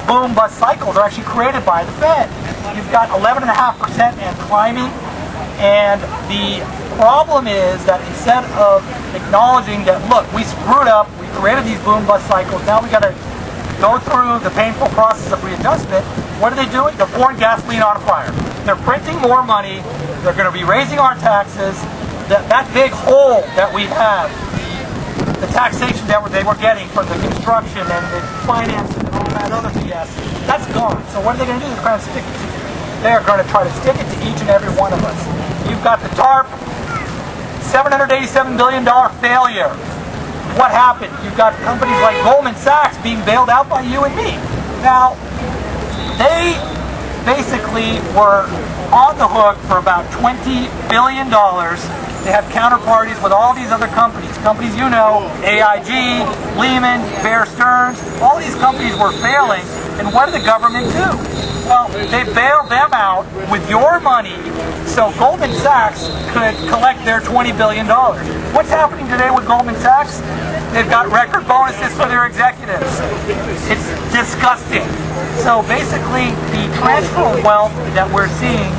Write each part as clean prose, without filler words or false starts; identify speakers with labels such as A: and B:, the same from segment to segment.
A: boom bust cycles are actually created by the Fed. You've got 11.5% and climbing, and the problem is that instead of acknowledging that, look, we screwed up, we created these boom bust cycles, now we got to go through the painful process of readjustment, what are they doing? They're pouring gasoline on a fire. They're printing more money, they're going to be raising our taxes. That big hole that we have, the taxation that they were getting from the construction and the financing and all that other BS, that's gone. So what are they going to do? They're going to stick it to you. They're going to try to stick it to each and every one of us. You've got the TARP, $787 billion failure. What happened? You've got companies like Goldman Sachs being bailed out by you and me. Now, they basically were on the hook for about $20 billion. They have counterparties with all these other companies. Companies you know, AIG, Lehman, Bear Stearns, all these companies were failing. And what did the government do? Well, they bailed them out with your money so Goldman Sachs could collect their $20 billion. What's happening today with Goldman Sachs? They've got record bonuses for their executives. It's disgusting. So basically, the transfer of wealth that we're seeing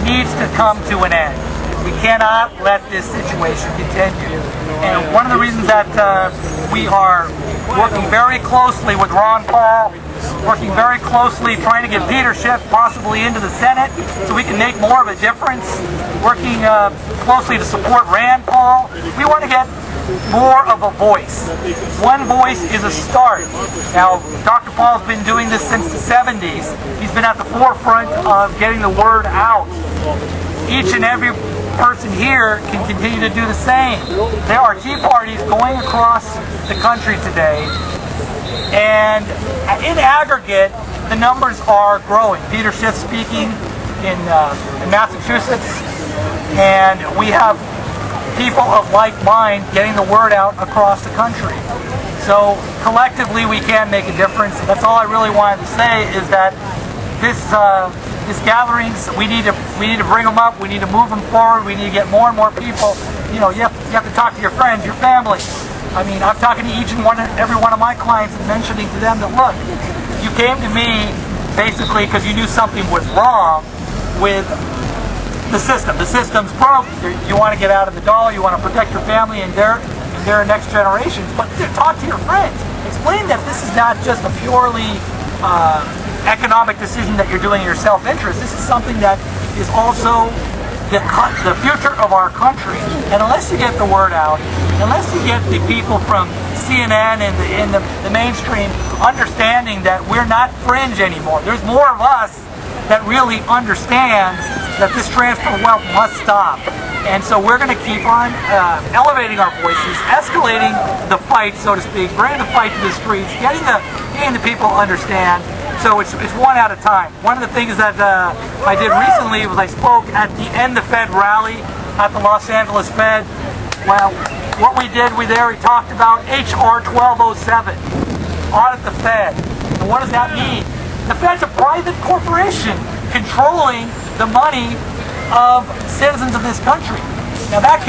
A: needs to come to an end. We cannot let this situation continue. And one of the reasons that we are working very closely with Ron Paul, working very closely trying to get Peter Schiff possibly into the Senate so we can make more of a difference, working closely to support Rand Paul. We want to get more of a voice. One voice is a start. Now, Dr. Paul's been doing this since the 70s. He's been at the forefront of getting the word out. Each and every person here can continue to do the same. There are Tea Parties going across the country today, and in aggregate, the numbers are growing. Peter Schiff speaking in Massachusetts, and we have people of like mind getting the word out across the country. So collectively, we can make a difference. That's all I really wanted to say, is that these gatherings, we need to bring them up. We need to move them forward. We need to get more and more people. You know, you have to talk to your friends, your family. I mean, I'm talking to each and every one of my clients and mentioning to them that, look, you came to me basically because you knew something was wrong with the system. The system's broke. You want to get out of the dollar. You want to protect your family and their next generations. But talk to your friends. Explain that this is not just a purely economic decision that you're doing in your self-interest. This is something that is also the future of our country. And unless you get the word out, unless you get the people from CNN and the mainstream understanding that we're not fringe anymore, there's more of us that really understand that this transfer of wealth must stop. And so we're going to keep on elevating our voices, escalating the fight, so to speak, bringing the fight to the streets, getting the people to understand. So it's one at a time. One of the things that I did recently was I spoke at the End the Fed rally at the Los Angeles Fed. Well, what we did, we talked about HR 1207, audit the Fed. And what does that mean? The Fed's a private corporation controlling the money of citizens of this country. Now that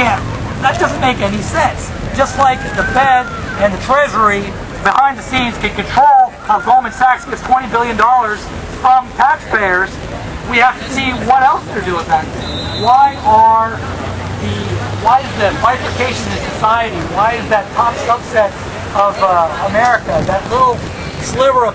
A: doesn't make any sense. Just like the Fed and the Treasury behind the scenes can control how Goldman Sachs gets $20 billion from taxpayers, we have to see what else they're doing back there. Why is the bifurcation in society, why is that top subset of America, that little sliver of